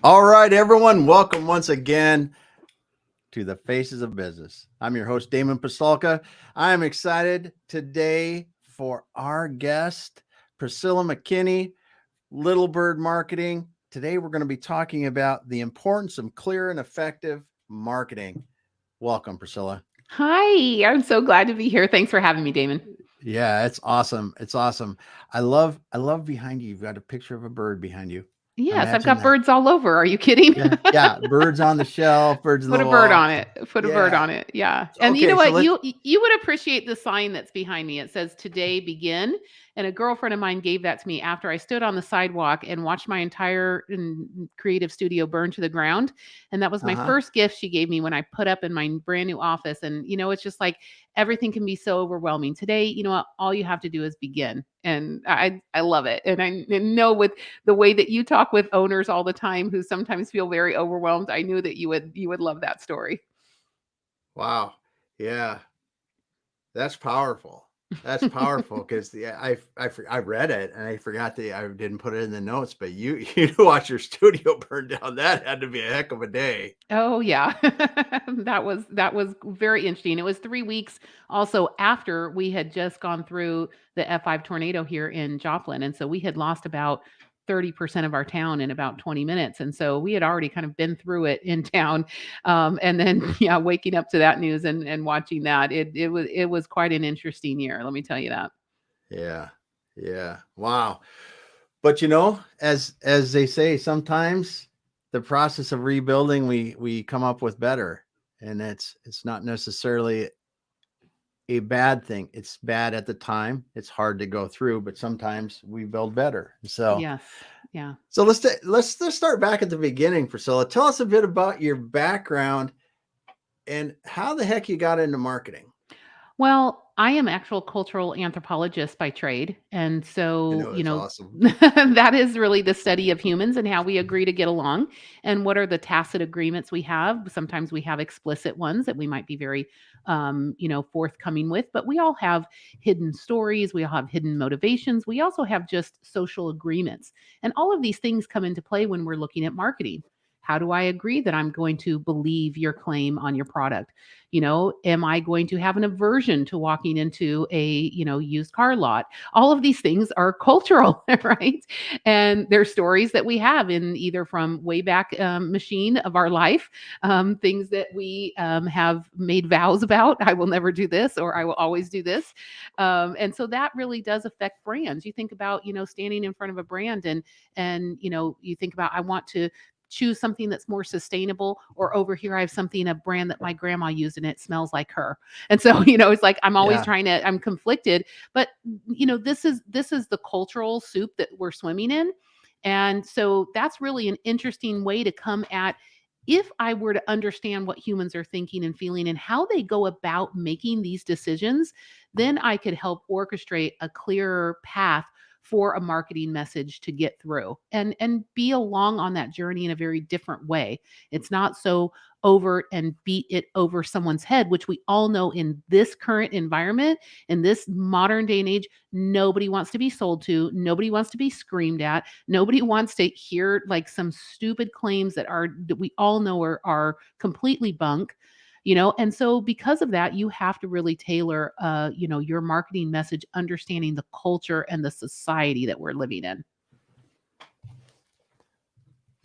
All right, everyone, welcome once again to the Faces of Business. I'm your host, Damon Pistolka. I am excited today for our guest, Priscilla McKinney, Littlebird Marketing. Today, we're going to be talking about the importance of clear and effective marketing. Welcome, Priscilla. Hi, I'm so glad to be here. Thanks for having me, Damon. Yeah, it's awesome. It's awesome. I love behind you. You've got a picture of a bird behind you. Yes, I've Imagine got that. birds all over. Are you kidding? Yeah. Birds on the shelf, birds in Put the a bird wall. on it. Put a bird Yeah. on it. Yeah. And you know Okay, so what? let's. You would appreciate the sign that's behind me. It says today begin. And a girlfriend of mine gave that to me after I stood on the sidewalk and watched my entire creative studio burn to the ground. And that was my Uh-huh. first gift she gave me when I put up in my brand new office. And it's just like everything can be so overwhelming. Today, you know what? All you have to do is begin. And I love it. And I know with the way that you talk with owners all the time who sometimes feel very overwhelmed, I knew that you would love that story. Wow. Yeah. That's powerful. That's powerful because I read it and I forgot I didn't put it in the notes, but you you watch your studio burn down. That had to be a heck of a day. Oh yeah. That was very interesting. It was 3 weeks also after we had just gone through the F5 tornado here in Joplin, and so we had lost about 30% of our town in about 20 minutes, and so we had already kind of been through it in town, and then yeah, waking up to that news and watching that, it was quite an interesting year, let me tell you that. Yeah. Yeah. Wow. But as they say, sometimes the process of rebuilding we come up with better. And it's not necessarily a bad thing. It's bad at the time. It's hard to go through, but sometimes we build better. So Yes. Yeah. So let's start back at the beginning, Priscilla. Tell us a bit about your background and how the heck you got into marketing. Well, I am actual cultural anthropologist by trade. And I so, know it's awesome. that is really the study of humans and how we agree to get along and what are the tacit agreements we have. Sometimes we have explicit ones that we might be very, forthcoming with, but we all have hidden stories. We all have hidden motivations. We also have just social agreements. And all of these things come into play when we're looking at marketing. How do I agree that I'm going to believe your claim on your product? Am I going to have an aversion to walking into a, used car lot? All of these things are cultural, right? And they're stories that we have in either from way back machine of our life, things that we have made vows about. I will never do this, or I will always do this. And so that really does affect brands. You think about, standing in front of a brand and you think about, I want to choose something that's more sustainable, or over here I have something, a brand that my grandma used and it smells like her. And so it's like I'm always Yeah. I'm conflicted, but this is the cultural soup that we're swimming in. And so that's really an interesting way to come at, if I were to understand what humans are thinking and feeling and how they go about making these decisions, then I could help orchestrate a clearer path for a marketing message to get through and be along on that journey in a very different way. It's not so overt and beat it over someone's head, which we all know in this current environment, in this modern day and age, nobody wants to be sold to, nobody wants to be screamed at, nobody wants to hear like some stupid claims that we all know are completely bunk. And so because of that, you have to really tailor your marketing message, understanding the culture and the society that we're living in.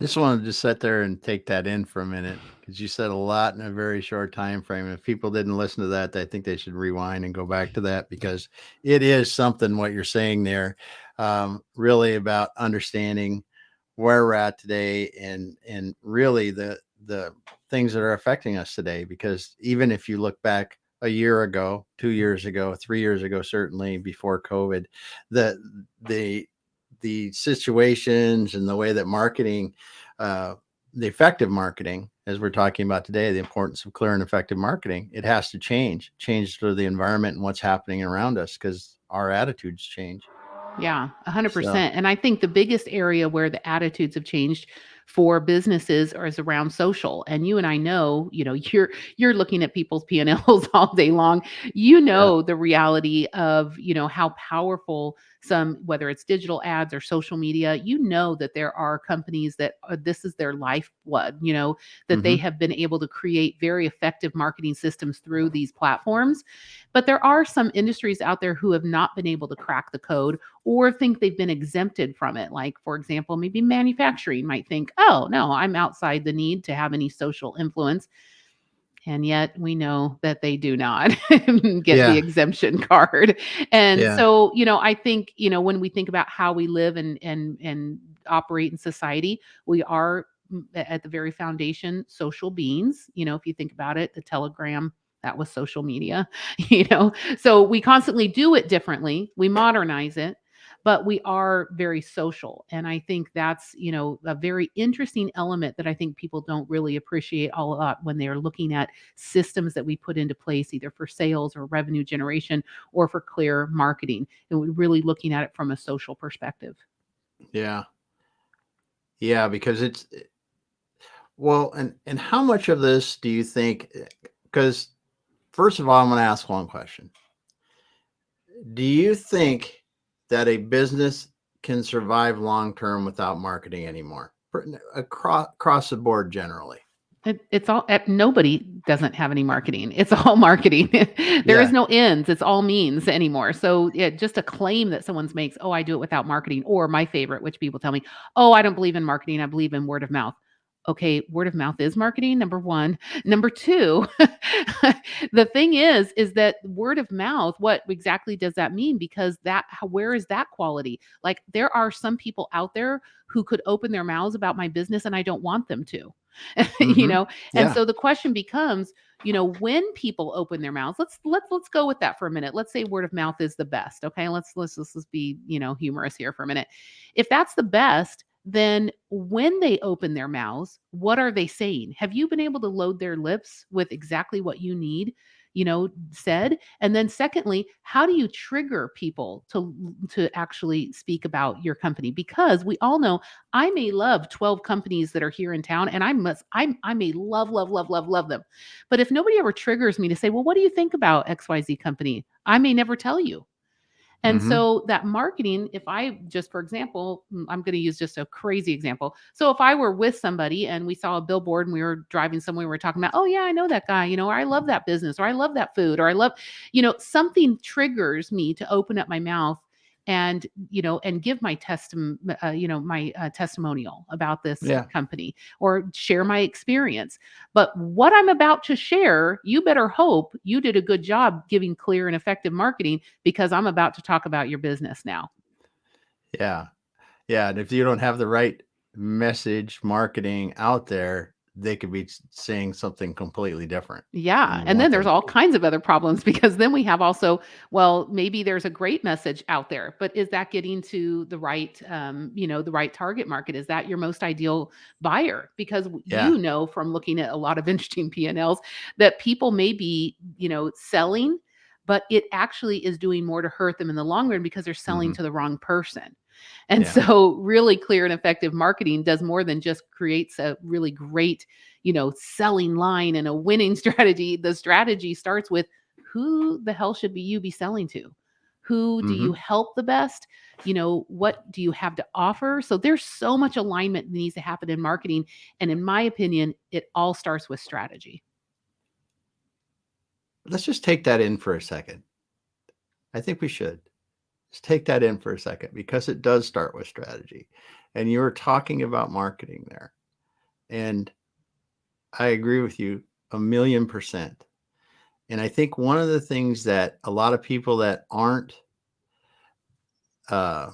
Just wanted to sit there and take that in for a minute because you said a lot in a very short time frame. If people didn't listen to that, I think they should rewind and go back to that because it is something what you're saying there, really about understanding where we're at today and really the things that are affecting us today. Because even if you look back a year ago, 2 years ago, 3 years ago, certainly before COVID, the the the situations and the way that marketing, uh, the effective marketing, as we're talking about today, the importance of clear and effective marketing, it has to change to the environment and what's happening around us because our attitudes change. Yeah, So 100%. And I think the biggest area where the attitudes have changed for businesses is around social. And you and I know, you're looking at people's P&Ls all day long. You yeah, know the reality of, how powerful whether it's digital ads or social media, you know that there are companies that this is their lifeblood, that they Mm-hmm. have been able to create very effective marketing systems through these platforms. But there are some industries out there who have not been able to crack the code or think they've been exempted from it. Like, for example, maybe manufacturing might think, oh, no, I'm outside the need to have any social influence. And yet we know that they do not get the Yeah. exemption card. And Yeah. so, I think, when we think about how we live and operate in society, we are at the very foundation social beings. If you think about it, the telegram, that was social media, So we constantly do it differently. We modernize it, but we are very social. And I think that's, a very interesting element that I think people don't really appreciate a lot when they're looking at systems that we put into place, either for sales or revenue generation or for clear marketing. And we're really looking at it from a social perspective. Yeah. Yeah. Because well, and how much of this do you think, because first of all, I'm going to ask one question. Do you think that a business can survive long term without marketing anymore? Across the board, generally. It's all nobody doesn't have any marketing. It's all marketing. There is Yeah. no ends. It's all means anymore. So just a claim that someone makes, oh, I do it without marketing, or my favorite, which people tell me, oh, I don't believe in marketing. I believe in word of mouth. Okay, word of mouth is marketing, number one. Number two, the thing is that word of mouth, what exactly does that mean? Because where is that quality? Like, there are some people out there who could open their mouths about my business and I don't want them to. you Mm-hmm. know and Yeah. so the question becomes, when people open their mouths, let's go with that for a minute. Let's say word of mouth is the best. Okay, let's be, humorous here for a minute. If that's the best, then when they open their mouths, what are they saying? Have you been able to load their lips with exactly what you need, said? And then secondly, how do you trigger people to actually speak about your company? Because we all know, I may love 12 companies that are here in town, and I may love, love, love, love, love them. But if nobody ever triggers me to say, well, what do you think about XYZ company? I may never tell you. And Mm-hmm. so that marketing, if I just, for example, I'm going to use just a crazy example. So if I were with somebody and we saw a billboard and we were driving somewhere, we were talking about, oh yeah, I know that guy, or I love that business, or I love that food, or I love, something triggers me to open up my mouth and, and give my testimonial about this Yeah. company or share my experience. But what I'm about to share, you better hope you did a good job giving clear and effective marketing, because I'm about to talk about your business now. Yeah. Yeah. And if you don't have the right message marketing out there, they could be saying something completely different than Yeah. you And then want there's them all to. kinds of other problems, because then we have also, well, maybe there's a great message out there, but is that getting to the right, the right target market? Is that your most ideal buyer? Because Yeah. from looking at a lot of interesting P&Ls, that people may be, selling, but it actually is doing more to hurt them in the long run because they're selling Mm-hmm. to the wrong person. And Yeah. so really clear and effective marketing does more than just creates a really great, selling line and a winning strategy. The strategy starts with, who the hell should you be selling to? Who do Mm-hmm. you help the best? What do you have to offer? So there's so much alignment that needs to happen in marketing. And in my opinion, it all starts with strategy. Let's just take that in for a second. I think we should. Just take that in for a second, because it does start with strategy. And you were talking about marketing there. And I agree with you 1,000,000%. And I think one of the things that a lot of people that aren't uh,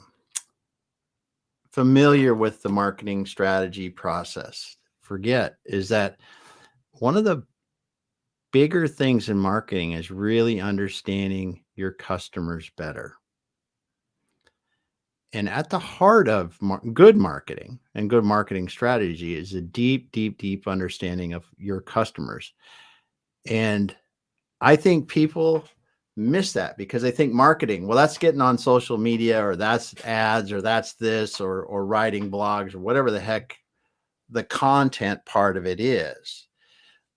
familiar with the marketing strategy process forget is that one of the bigger things in marketing is really understanding your customers better. And at the heart of good marketing and good marketing strategy is a deep, deep, deep understanding of your customers. And I think people miss that because they think marketing, well, that's getting on social media, or that's ads, or that's this, or writing blogs, or whatever the heck the content part of it is.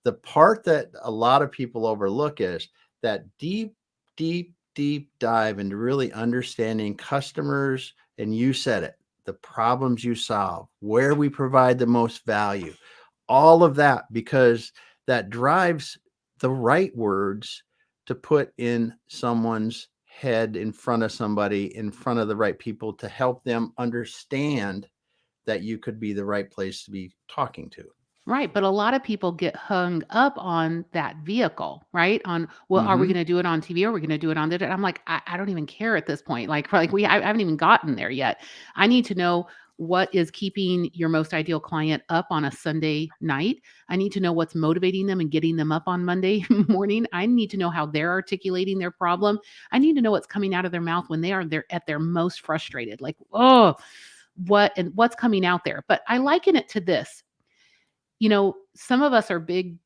The part that a lot of people overlook is that deep, deep, deep dive into really understanding customers, and you said it, the problems you solve, where we provide the most value, all of that, because that drives the right words to put in someone's head, in front of somebody, in front of the right people, to help them understand that you could be the right place to be talking to. Right, but a lot of people get hung up on that vehicle, right? On, well, are we Mm-hmm. going to do it on TV? Or are we going to do it on the? I'm like, I don't even care at this point. I haven't even gotten there yet. I need to know what is keeping your most ideal client up on a Sunday night. I need to know what's motivating them and getting them up on Monday morning. I need to know how they're articulating their problem. I need to know what's coming out of their mouth when they are there at their most frustrated. Like, oh, what's coming out there. But I liken it to this. Some of us are big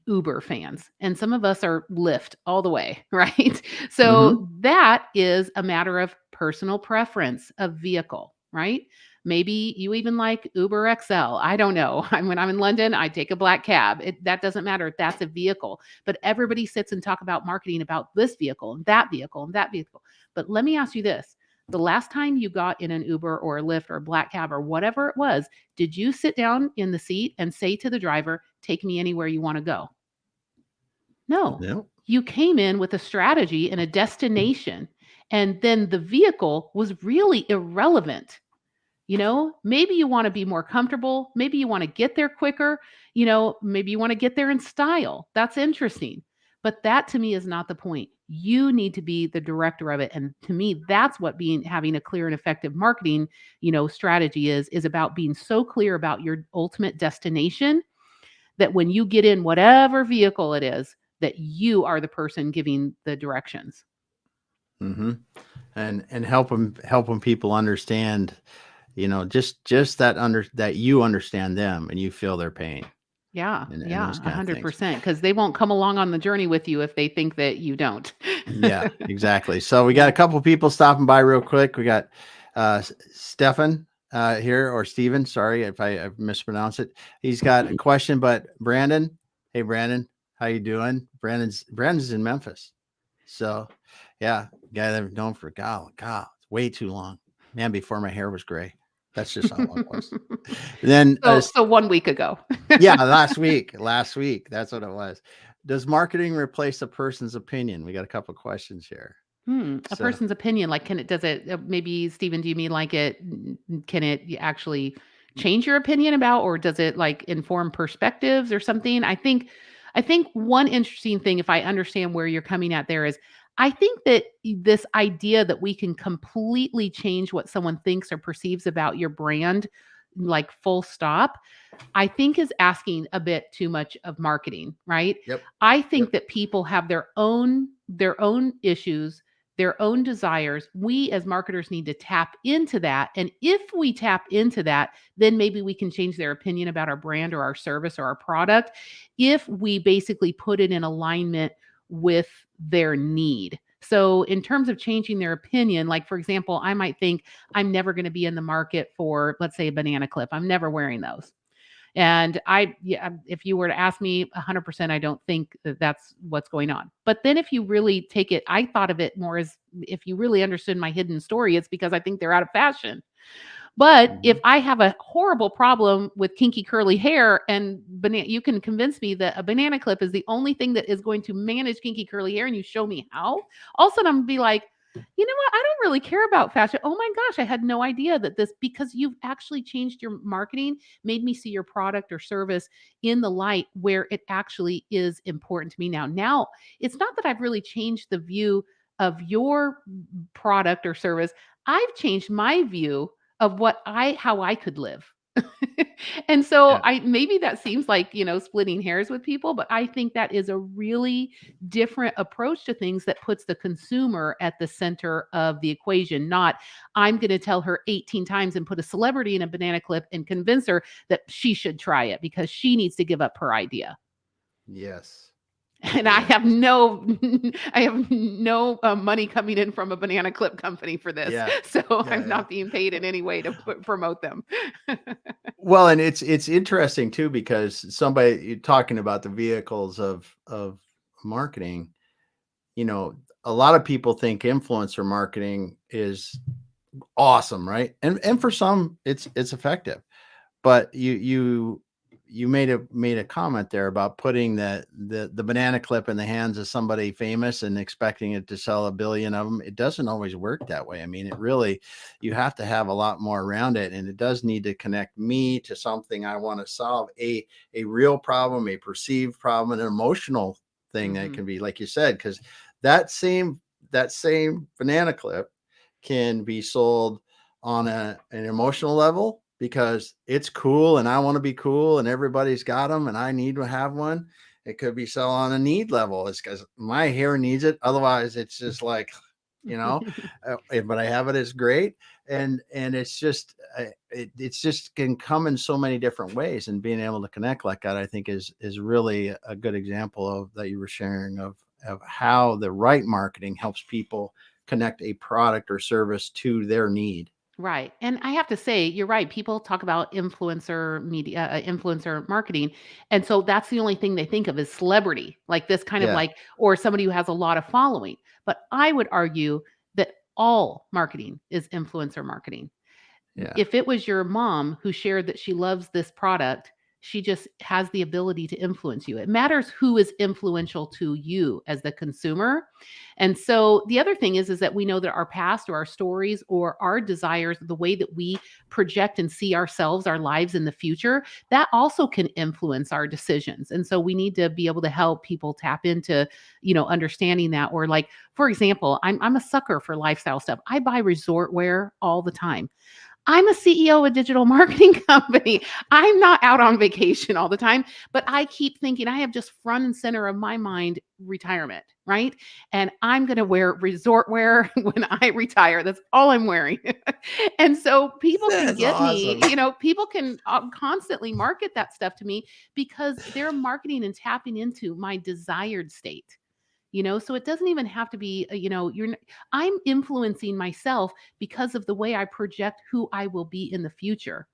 Uber fans and some of us are Lyft all the way, right? Mm-hmm. So that is a matter of personal preference of vehicle, right? Maybe you even like Uber XL. I don't know. When I'm in London, I take a black cab. That doesn't matter. That's a vehicle. But everybody sits and talk about marketing about this vehicle and that vehicle and that vehicle. But let me ask you this. The last time you got in an Uber or a Lyft or a black cab or whatever it was, did you sit down in the seat and say to the driver, "Take me anywhere you want to go"? No. Yeah. You came in with a strategy and a destination, and then the vehicle was really irrelevant. Maybe you want to be more comfortable. Maybe you want to get there quicker. Maybe you want to get there in style. That's interesting. But that to me is not the point. You need to be the director of it. And to me, that's what having a clear and effective marketing, strategy is about being so clear about your ultimate destination that when you get in whatever vehicle it is, that you are the person giving the directions. Mm-hmm. And helping people understand, just that you understand them and you feel their pain, Yeah, and yeah, those kind of things. 100%. Because they won't come along on the journey with you if they think that you don't. Yeah, exactly. So we got Yeah. a couple people stopping by real quick. We got Stefan here, or Steven. Sorry if I mispronounced it. He's got a question, but Brandon, hey Brandon, how you doing? Brandon's in Memphis. So yeah, guy that I've known for God, it's way too long. Man, before my hair was gray. That's just how long it was. Then So 1 week ago. yeah, last week. That's what it was. Does marketing replace a person's opinion? We got a couple questions here. A So, person's opinion, like, does it, maybe, Stephen, do you mean like can it actually change your opinion about, or does it like inform perspectives or something? I think one interesting thing, if I understand where you're coming at there, is I think that this idea that we can completely change what someone thinks or perceives about your brand, like full stop, I think is asking a bit too much of marketing, right? yep, I yep. think that people have their own issues, their own desires. We as marketers need to tap into that. And if we tap into that, then maybe we can change their opinion about our brand or our service or our product if we basically put it in alignment with their need. So, in terms of changing their opinion, like for example, I might think I'm never going to be in the market for, let's say, a banana clip. I'm never wearing those. And yeah, if you were to ask me 100%, I don't think that that's what's going on. But then if you really take it, I thought of it more as, if you really understood my hidden story, it's because I think they're out of fashion. But if Mhm. I have a horrible problem with kinky curly hair and you can convince me that a banana clip is the only thing that is going to manage kinky curly hair, and you show me how, all of a sudden I'm gonna be like, you know what? I don't really care about fashion. Oh my gosh, I had no idea that this, because you've actually changed your marketing, made me see your product or service in the light where it actually is important to me now. Now, it's not that I've really changed the view of your product or service. I've changed my view of how I could live. And so Yeah. I maybe that seems like, splitting hairs with people, but I think that is a really different approach to things that puts the consumer at the center of the equation, not I'm going to tell her 18 times and put a celebrity in a banana clip and convince her that she should try it because she needs to give up her idea. Yes. And I Yes. have no I have no, money coming in from a banana clip company for this. Yeah. So Yeah. I'm Yeah. not being paid in any way to promote them. Well, and it's interesting too, because somebody, you're talking about the vehicles of marketing, you know, a lot of people think influencer marketing is awesome, right? And for some, it's effective. But you made a comment there about putting the banana clip in the hands of somebody famous and expecting it to sell a billion of them. It doesn't always work that way. I mean, it really, you have to have a lot more around it, and it does need to connect me to something I want to solve, a real problem, a perceived problem, an emotional thing that Hmm. can be, like you said, because that same that same banana clip can be sold on an emotional level because it's cool and I want to be cool and everybody's got them and I need to have one. It could be sold on a need level. It's because my hair needs it. Otherwise, it's just like, you know, but I have it. It's great. And it's just, it's just can come in so many different ways, and being able to connect like that, I think is really a good example of that you were sharing of how the right marketing helps people connect a product or service to their need. Right. And I have to say, you're right. People talk about influencer media, influencer marketing. And so that's the only thing they think of is celebrity, like this kind of Yeah. like, or somebody who has a lot of following. But I would argue that all marketing is influencer marketing. Yeah. If it was your mom who shared that she loves this product, she just has the ability to influence you. It matters who is influential to you as the consumer. And so the other thing is that we know that our past or our stories or our desires, the way that we project and see ourselves, our lives in the future, that also can influence our decisions. And so we need to be able to help people tap into, understanding that. Or like, for example, I'm a sucker for lifestyle stuff. I buy resort wear all the time. I'm a CEO of a digital marketing company. I'm not out on vacation all the time, but I keep thinking I have just front and center of my mind retirement, right? And I'm going to wear resort wear when I retire. That's all I'm wearing. And so people can That's get awesome. me, people can constantly market that stuff to me because they're marketing and tapping into my desired state. So it doesn't even have to be, I'm influencing myself because of the way I project who I will be in the future.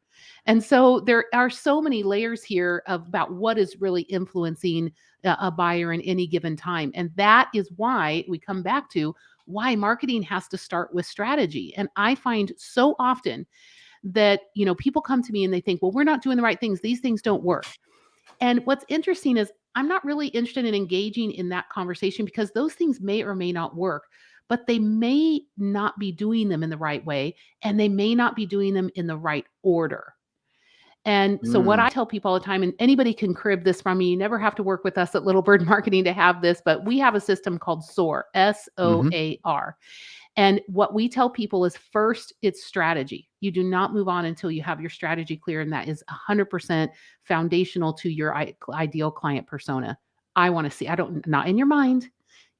And so there are so many layers here about what is really influencing a buyer in any given time. And that is why we come back to why marketing has to start with strategy. And I find so often that, people come to me and they think, well, we're not doing the right things. These things don't work. And what's interesting is I'm not really interested in engaging in that conversation because those things may or may not work, but they may not be doing them in the right way and they may not be doing them in the right order. And so what Mm. I tell people all the time, and anybody can crib this from me, you never have to work with us at Littlebird Marketing to have this, but we have a system called SOAR, Hmm. SOAR. And what we tell people is first, it's strategy. You do not move on until you have your strategy clear. And that is 100% foundational to your ideal client persona. I want to see, I don't, not in your mind,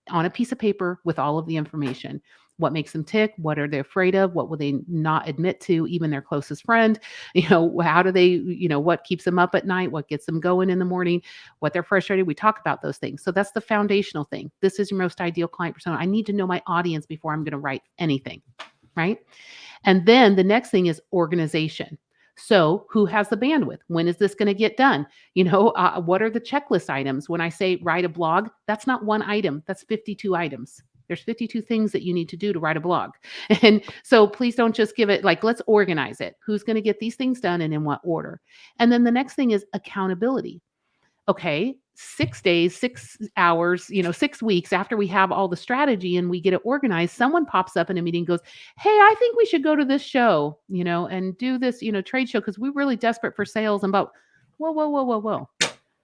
on a piece of paper with all of the information. What makes them tick? What are they afraid of? What will they not admit to, even their closest friend? How do they, what keeps them up at night? What gets them going in the morning? What they're frustrated? We talk about those things. So that's the foundational thing. This is your most ideal client persona. I need to know my audience before I'm going to write anything, right? And then the next thing is organization. So, who has the bandwidth? When is this going to get done? What are the checklist items? When I say write a blog, that's not one item, that's 52 items. There's 52 things that you need to do to write a blog. And so please don't just give it like, let's organize it. Who's going to get these things done and in what order? And then the next thing is accountability. Okay, 6 days, 6 hours, 6 weeks after we have all the strategy and we get it organized, someone pops up in a meeting and goes, "Hey, I think we should go to this show, and do this, trade show because we're really desperate for sales." And about, whoa, whoa, whoa, whoa,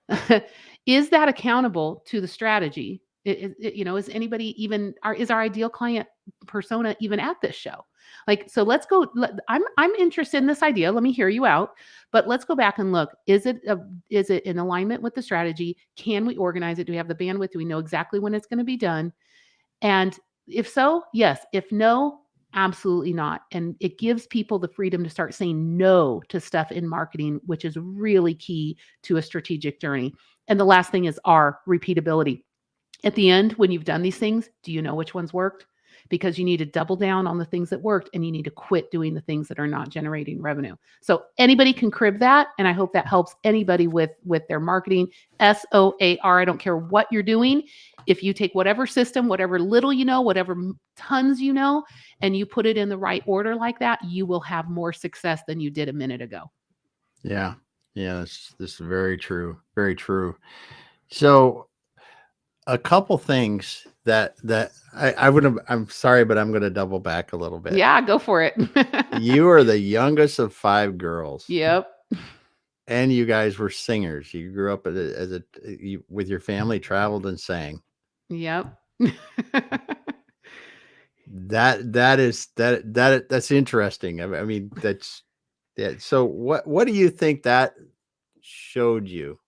whoa. Is that accountable to the strategy? Is anybody even is our ideal client persona even at this show? Like, so let's go. I'm interested in this idea. Let me hear you out. But let's go back and look. Is it in alignment with the strategy? Can we organize it? Do we have the bandwidth? Do we know exactly when it's going to be done? And if so, yes. If no, absolutely not. And it gives people the freedom to start saying no to stuff in marketing, which is really key to a strategic journey. And the last thing is our repeatability. At the end, when you've done these things, do you know which ones worked? because you need to double down on the things that worked and you need to quit doing the things that are not generating revenue. So anybody can crib that, and I hope that helps anybody with their marketing. SOAR. I don't care what you're doing. If you take whatever system, whatever little you know, whatever tons you know, and you put it in the right order like that, you will have more success than you did a minute ago. Yeah. Yeah. This is very true. Very true. So a couple things that I would have, I'm sorry, but I'm going to double back a little bit. Yeah, go for it. You are the youngest of 5 girls. Yep. And you guys were singers. You grew up you, with your family, traveled and sang. Yep. That's interesting. I mean, that's yeah. So what do you think that showed you?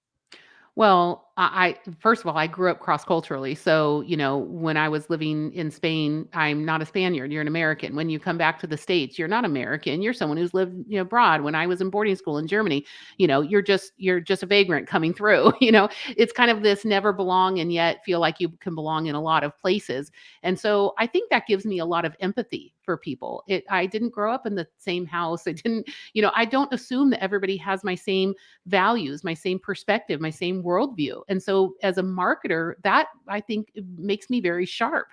Well, I first of all, I grew up cross-culturally. So, when I was living in Spain, I'm not a Spaniard, you're an American. When you come back to the States, you're not American, you're someone who's lived, abroad. When I was in boarding school in Germany, you're just a vagrant coming through. It's kind of this never belong and yet feel like you can belong in a lot of places. And so I think that gives me a lot of empathy for people. I didn't grow up in the same house. I don't assume that everybody has my same values, my same perspective, my same worldview. And so as a marketer, that I think makes me very sharp.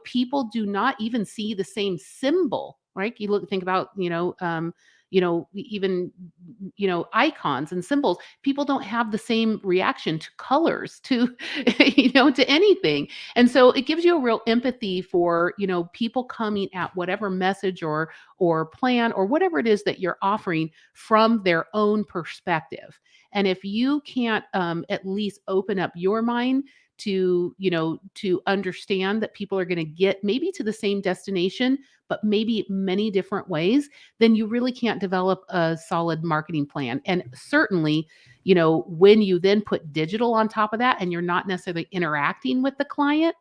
People do not even see the same symbol, right? Think about, even, icons and symbols. People don't have the same reaction to colors, to, to anything. And so it gives you a real empathy for, people coming at whatever message or plan or whatever it is that you're offering from their own perspective. And if you can't at least open up your mind to understand that people are going to get maybe to the same destination, but maybe many different ways, then you really can't develop a solid marketing plan. And certainly, when you then put digital on top of that and you're not necessarily interacting with the client,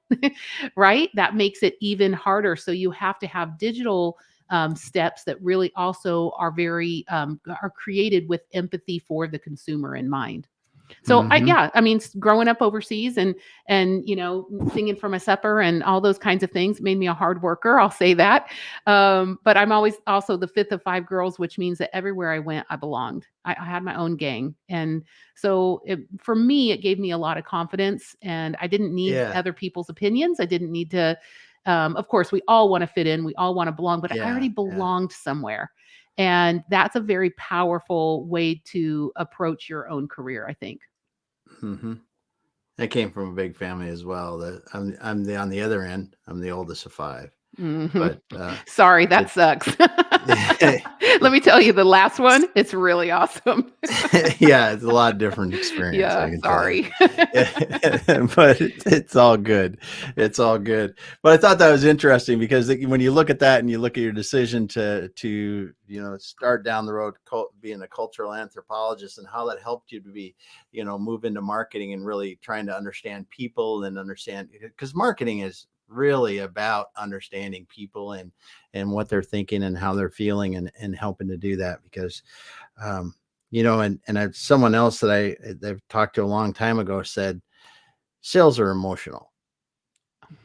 right? That makes it even harder. So you have to have digital steps that really also are very are created with empathy for the consumer in mind. So Mm-hmm. growing up overseas and singing for my supper and all those kinds of things made me a hard worker. I'll say that. But I'm always also the fifth of 5 girls, which means that everywhere I went, I belonged. I had my own gang, and so for me, it gave me a lot of confidence, and I didn't need Yeah. other people's opinions. I didn't need to. Of course, we all want to fit in, we all want to belong, but I Yeah. already Yeah. belonged somewhere. And that's a very powerful way to approach your own career, I think. Mm-hmm. I came from a big family as well. I'm on the other end. I'm the oldest of 5, Mhm. but Sorry, that it sucks. Let me tell you, the last one, it's really awesome. yeah, it's a lot different experience, I Yeah, can tell you. sorry. But it's all good. It's all good. But I thought that was interesting because when you look at that and you look at your decision to start down the road being a cultural anthropologist and how that helped you to be, move into marketing and really trying to understand people and understand, because marketing is really about understanding people and what they're thinking and how they're feeling and helping to do that because and someone else that I've talked to a long time ago said sales are emotional.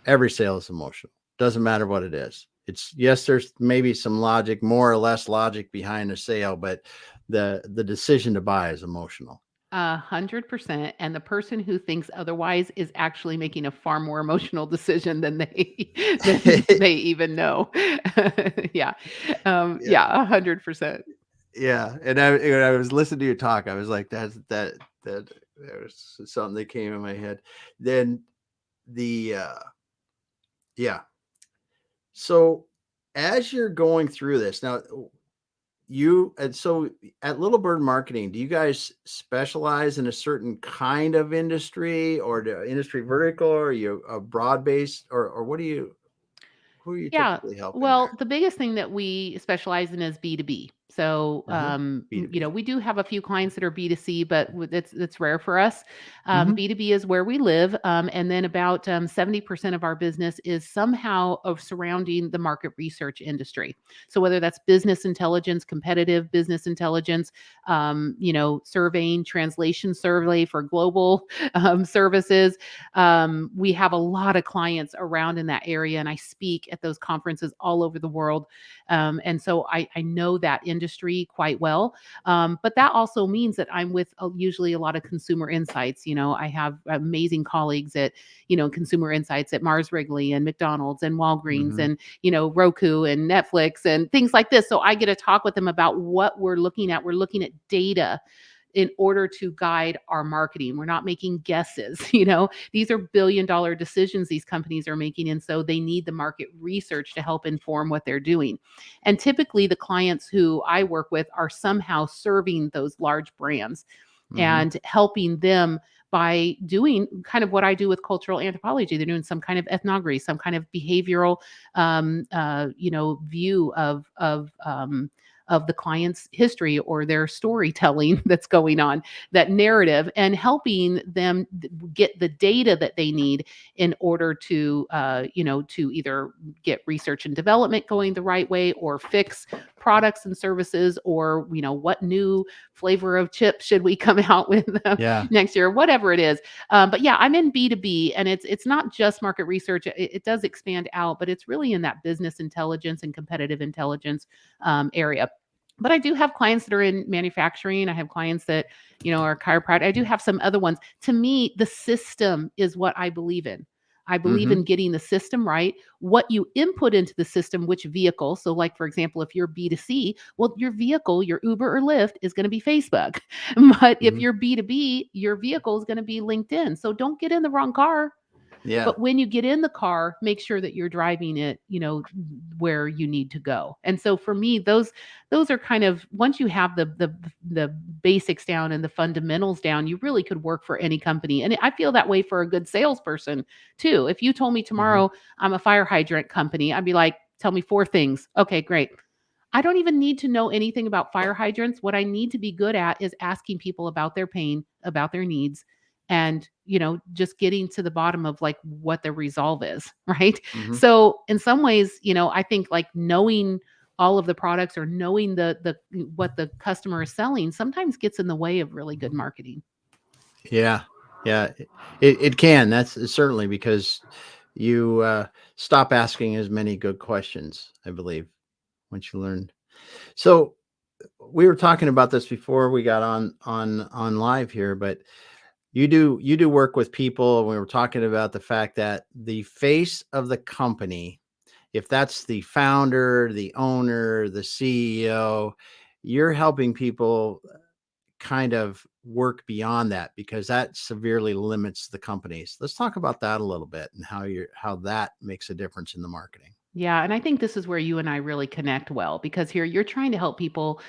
Every sale is emotional. Doesn't matter what it is. It's yes, there's maybe some logic, more or less logic behind a sale, but the decision to buy is emotional. 100%. And the person who thinks otherwise is actually making a far more emotional decision than they than they even know. Yeah. Yeah. Yeah, 100%. Yeah. And I was listening to your talk. I was like, that was something that came in my head. Then the yeah. So as you're going through this now, so at Littlebird Marketing, do you guys specialize in a certain kind of industry or the industry vertical, or are you a broad based, or who are you Yeah. typically helping Well, there? the biggest thing that we specialize in is B2B. So, Uh-huh. B2B. we do have a few clients that are B2C, but it's rare for us. Mhm. B2B is where we live. And then about 70% of our business is somehow of surrounding the market research industry. So whether that's business intelligence, competitive business intelligence, surveying, translation survey for global services. We have a lot of clients around in that area, and I speak at those conferences all over the world. And so I know that industry quite well. But that also means that I'm with usually a lot of consumer insights. I have amazing colleagues at, consumer insights at Mars Wrigley and McDonald's and Walgreens Mhm. and, Roku and Netflix and things like this. So I get to talk with them about what we're looking at. We're looking at data in order to guide our marketing. We're not making guesses. These are billion-dollar decisions these companies are making. And so they need the market research to help inform what they're doing. And typically the clients who I work with are somehow serving those large brands Mhm. and helping them by doing kind of what I do with cultural anthropology. They're doing some kind of ethnography, some kind of behavioral, view of the client's history or their storytelling that's going on, that narrative, and helping them get the data that they need in order to either get research and development going the right way or fix products and services, or what new flavor of chip should we come out with Yeah. next year, whatever it is. But yeah, I'm in B2B, and it's not just market research. It does expand out, but it's really in that business intelligence and competitive intelligence area. But I do have clients that are in manufacturing. I have clients that, are chiropractic. I do have some other ones. To me, the system is what I believe in. I believe Mhm. in getting the system right. What you input into the system, which vehicle. So, like, for example, if you're B2C, well, your vehicle, your Uber or Lyft is going to be Facebook. But if Mhm. you're B2B, your vehicle is going to be LinkedIn. So don't get in the wrong car. Yeah. But when you get in the car, make sure that you're driving it, where you need to go. And so for me, those are kind of, once you have the basics down and the fundamentals down, you really could work for any company. And I feel that way for a good salesperson too. If you told me Mhm. tomorrow I'm a fire hydrant company, I'd be like, tell me four things. Okay, great. I don't even need to know anything about fire hydrants. What I need to be good at is asking people about their pain, about their needs, and, just getting to the bottom of like what the resolve is, right? Mhm. So, in some ways, I think like knowing all of the products or knowing the what the customer is selling sometimes gets in the way of really good marketing. Yeah. Yeah. It can. That's certainly because you stop asking as many good questions, I believe, once you learn. So we were talking about this before we got on live here, but you do work with people, and we were talking about the fact that the face of the company, if that's the founder, the owner, the CEO, you're helping people kind of work beyond that because that severely limits the companies. Let's talk about that a little bit and how that makes a difference in the marketing. Yeah, and I think this is where you and I really connect well, because here you're trying to help people,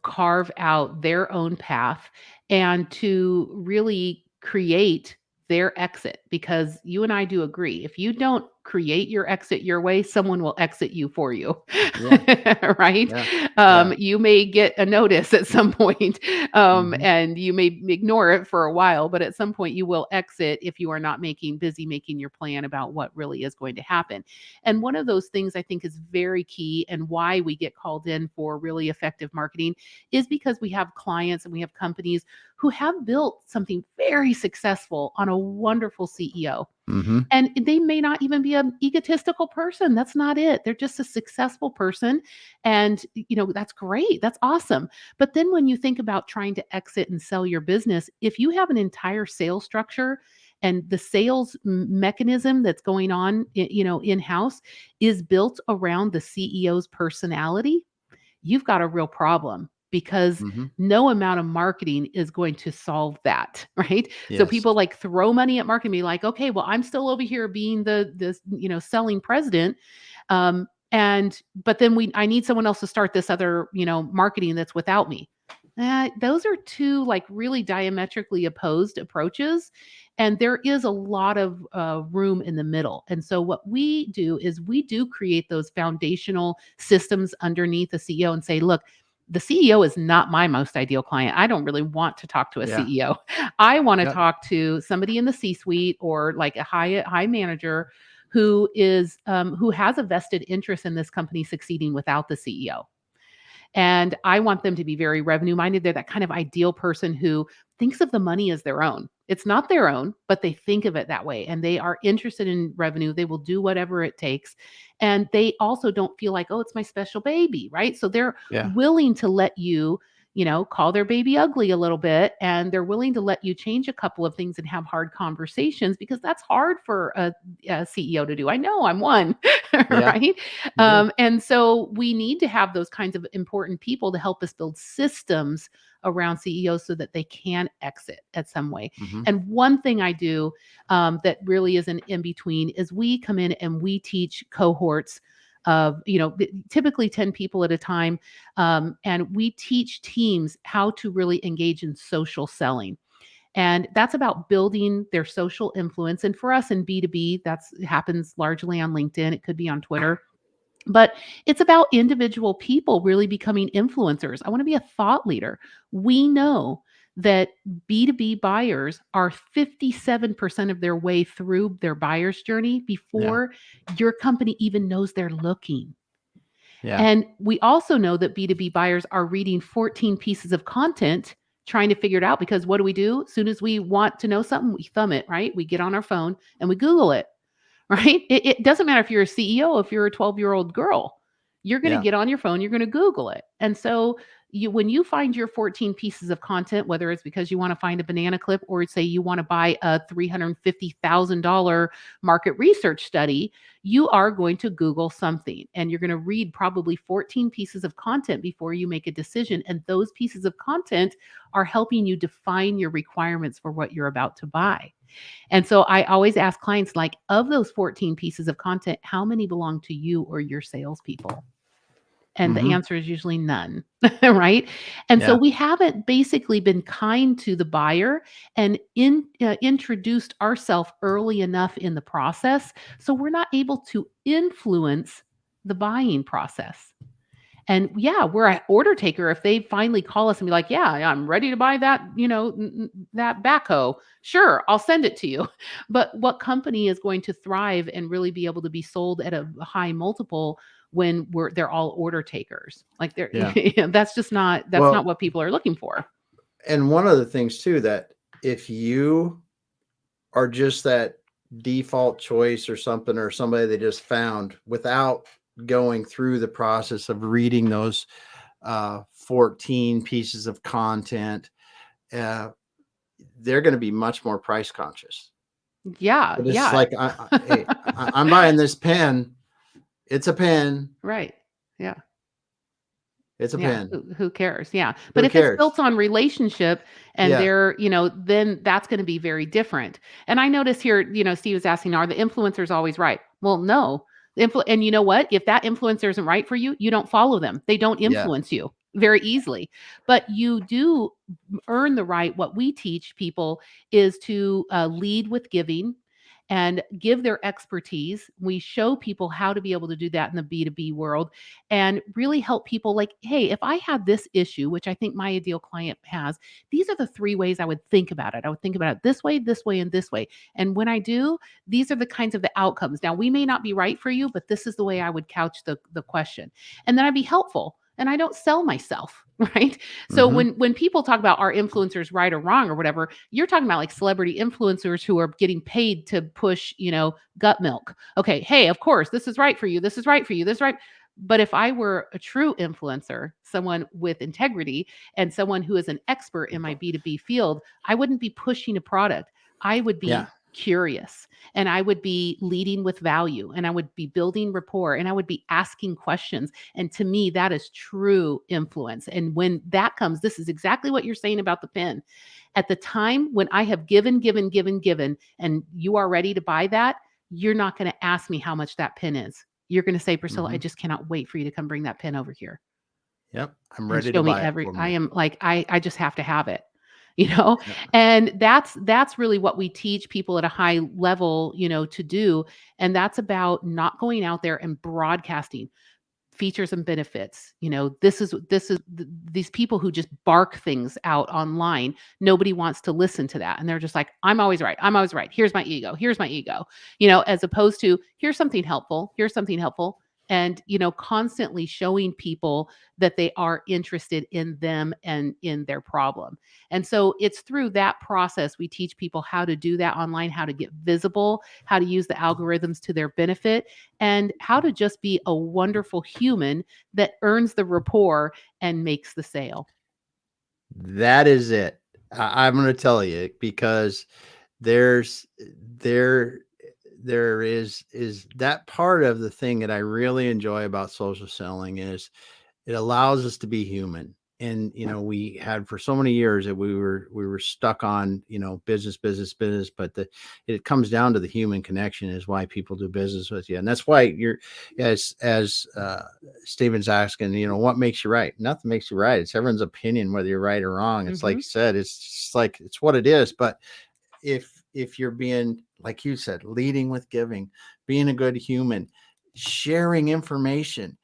carve out their own path and to really create their exit, because you and I do agree. If you don't create your exit your way, someone will exit you for you. Yeah. Right? Yeah. Yeah. You may get a notice at some point, Hmm. and you may ignore it for a while, but at some point you will exit if you are not busy making your plan about what really is going to happen. And one of those things I think is very key, and why we get called in for really effective marketing, is because we have clients and we have companies who have built something very successful on a wonderful CEO. Hmm. And they may not even be an egotistical person. That's not it. They're just a successful person. And, that's great. That's awesome. But then when you think about trying to exit and sell your business, if you have an entire sales structure and the sales mechanism that's going on, in house is built around the CEO's personality, you've got a real problem, because Hmm. no amount of marketing is going to solve that, right? So Yes. people like throw money at marketing, be like, okay, well, I'm still over here being selling president. And but then I need someone else to start this other, marketing that's without me. Those are two like really diametrically opposed approaches. And there is a lot of room in the middle. And so what we do is we do create those foundational systems underneath the CEO and say, look, the CEO is not my most ideal client. I don't really want to talk to a Yeah. CEO. I want to Yep. talk to somebody in the C-suite or like a high manager who is who has a vested interest in this company succeeding without the CEO. And I want them to be very revenue minded. They're that kind of ideal person who thinks of the money as their own. It's not their own, but they think of it that way. And they are interested in revenue. They will do whatever it takes. And they also don't feel like, oh, it's my special baby, right? So they're Yeah. willing to let you, call their baby ugly a little bit. And they're willing to let you change a couple of things and have hard conversations because that's hard for a CEO to do. I know I'm one, Yeah. right? You do. And so we need to have those kinds of important people to help us build systems around CEOs so that they can exit at some way. Hmm. And one thing I do that really is an in between is we come in and we teach cohorts of typically 10 people at a time, and we teach teams how to really engage in social selling. And that's about building their social influence. And for us in B2B, that's happens largely on LinkedIn. It could be on Twitter. But it's about individual people really becoming influencers. I want to be a thought leader. We know that B2B buyers are 57% of their way through their buyer's journey Yeah. before your company even knows they're looking. Yeah. And we also know that B2B buyers are reading 14 pieces of content trying to figure it out because what do? As soon as we want to know something, we thumb it, right? We get on our phone and we Google it. Right? It doesn't matter if you're a CEO, if you're a 12-year-old girl, you're going to Yeah. get on your phone, you're going to Google it. And so when you find your 14 pieces of content, whether it's because you want to find a banana clip or say you want to buy a $350,000 market research study, you are going to Google something and you're going to read probably 14 pieces of content before you make a decision. And those pieces of content are helping you define your requirements for what you're about to buy. And so I always ask clients, like, of those 14 pieces of content, how many belong to you or your salespeople? And the Hmm. answer is usually none, right? And so Yeah. we haven't basically been kind to the buyer and introduced ourselves early enough in the process. So we're not able to influence the buying process. And yeah, we're an order taker. If they finally call us and be like, yeah, I'm ready to buy that, that backhoe. Sure, I'll send it to you. But what company is going to thrive and really be able to be sold at a high multiple when they're all order takers? Like they're Yeah. that's not Well, what people are looking for. and one of the things too, that if you are just that default choice or something, or somebody they just found without going through the process of reading those 14 pieces of content, uh, they're going to be much more price conscious. Yeah, But it's yeah, like, hey, I'm buying this pen. It's a pen. right. Yeah. It's a Yeah, pen. who cares? Yeah, but Who if it's cares? built on relationship and Yeah. they're, then that's gonna be very different. And I notice here, Steve is asking, are the influencers always right? Well, no. And you know what? If that influencer isn't right for you, you don't follow them. They don't Yeah. influence you very easily. But you do earn the right. What we teach people is to lead with giving and give their expertise. We show people how to be able to do that in the B2B world and really help people like, hey, if I had this issue, which I think my ideal client has, these are the three ways I would think about it. I would think about it this way, and this way. And when I do, these are the kinds of the outcomes. Now, we may not be right for you, but this is the way I would couch the question. And then I'd be helpful. And I don't sell myself, right? So Hmm. when people talk about are influencers right or wrong or whatever, you're talking about like celebrity influencers who are getting paid to push, gut milk. Okay, hey, of course, this is right for you. This is right for you. This is right. But if I were a true influencer, someone with integrity and someone who is an expert in my B2B field, I wouldn't be pushing a product. I would Yeah. be curious and I would be leading with value and I would be building rapport and I would be asking questions. And to me, that is true influence. And when that comes, this is exactly what you're saying about the pen. At the time when I have given, and you are ready to buy that, you're not going to ask me how much that pen is. You're going to say, Priscilla, I Hmm. just cannot wait for you to come bring that pen over here Yep. I'm and ready to show me buy it for I me. am like, I just have to have it, you know? Yeah. And that's really what we teach people at a high level, to do. And that's about not going out there and broadcasting features and benefits. These people who just bark things out online, nobody wants to listen to that. And they're just like, I'm always right. I'm always right. Here's my ego. Here's my ego. As opposed to here's something helpful. Here's something helpful. And, constantly showing people that they are interested in them and in their problem. And so it's through that process we teach people how to do that online, how to get visible, how to use the algorithms to their benefit, and how to just be a wonderful human that earns the rapport and makes the sale. That is it. I'm going to tell you, because there's there there is that part of the thing that I really enjoy about social selling is it allows us to be human. And we had for so many years that we were stuck on business, but it comes down to the human connection is why people do business with you. And that's why you're as Steven's asking, what makes you right? Nothing makes you right. It's everyone's opinion whether you're right or wrong. It's like you said, it's just like it's what it is. But if you're being, like you said, leading with giving, being a good human, sharing information,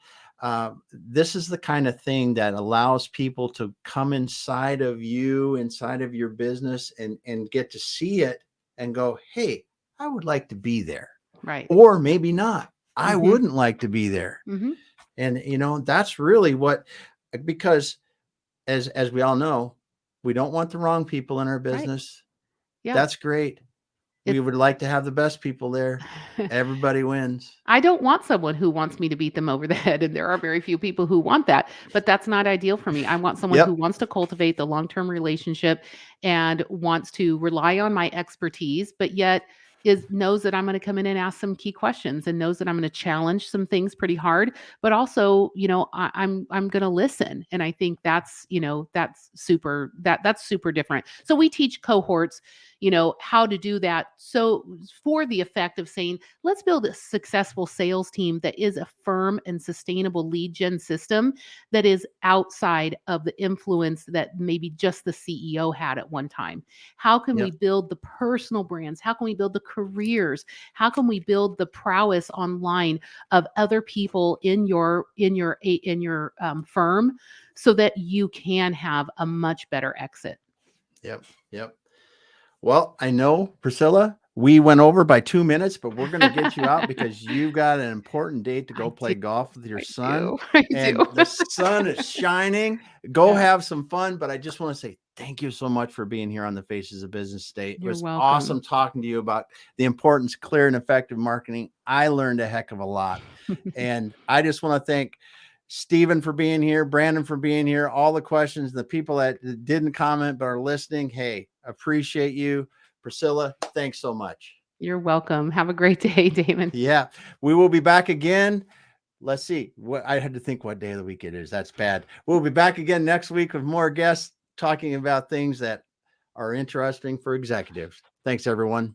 this is the kind of thing that allows people to come inside of you, inside of your business, and get to see it and go, hey, I would like to be there. Right. Or maybe not. I wouldn't like to be there. And that's really what, because as we all know, we don't want the wrong people in our business. Right. Yeah. That's great. We would like to have the best people there. Everybody wins. I don't want someone who wants me to beat them over the head, and there are very few people who want that, but that's not ideal for me. I want someone who wants to cultivate the long-term relationship and wants to rely on my expertise, but yet knows that I'm going to come in and ask some key questions and knows that I'm going to challenge some things pretty hard, but also, I'm going to listen. And I think that's super different. So we teach cohorts, how to do that. So for the effect of saying, let's build a successful sales team that is a firm and sustainable lead gen system that is outside of the influence that maybe just the CEO had at one time. How can we build the personal brands? How can we build the careers? How can we build the prowess online of other people in your firm so that you can have a much better exit? Yep. Well, I know, Priscilla, we went over by 2 minutes, but we're going to get you out because you've got an important date to go play golf with your son. And the sun is shining. Go have some fun. But I just want to say thank you so much for being here on the Faces of Business today. It was awesome talking to you about the importance of clear and effective marketing. I learned a heck of a lot. And I just want to thank Stephen for being here, Brandon for being here, all the questions, the people that didn't comment but are listening. Hey, appreciate you. Priscilla, thanks so much. You're welcome. Have a great day, Damon. Yeah, we will be back again. Let's see. I had to think what day of the week it is. That's bad. We'll be back again next week with more guests talking about things that are interesting for executives. Thanks, everyone.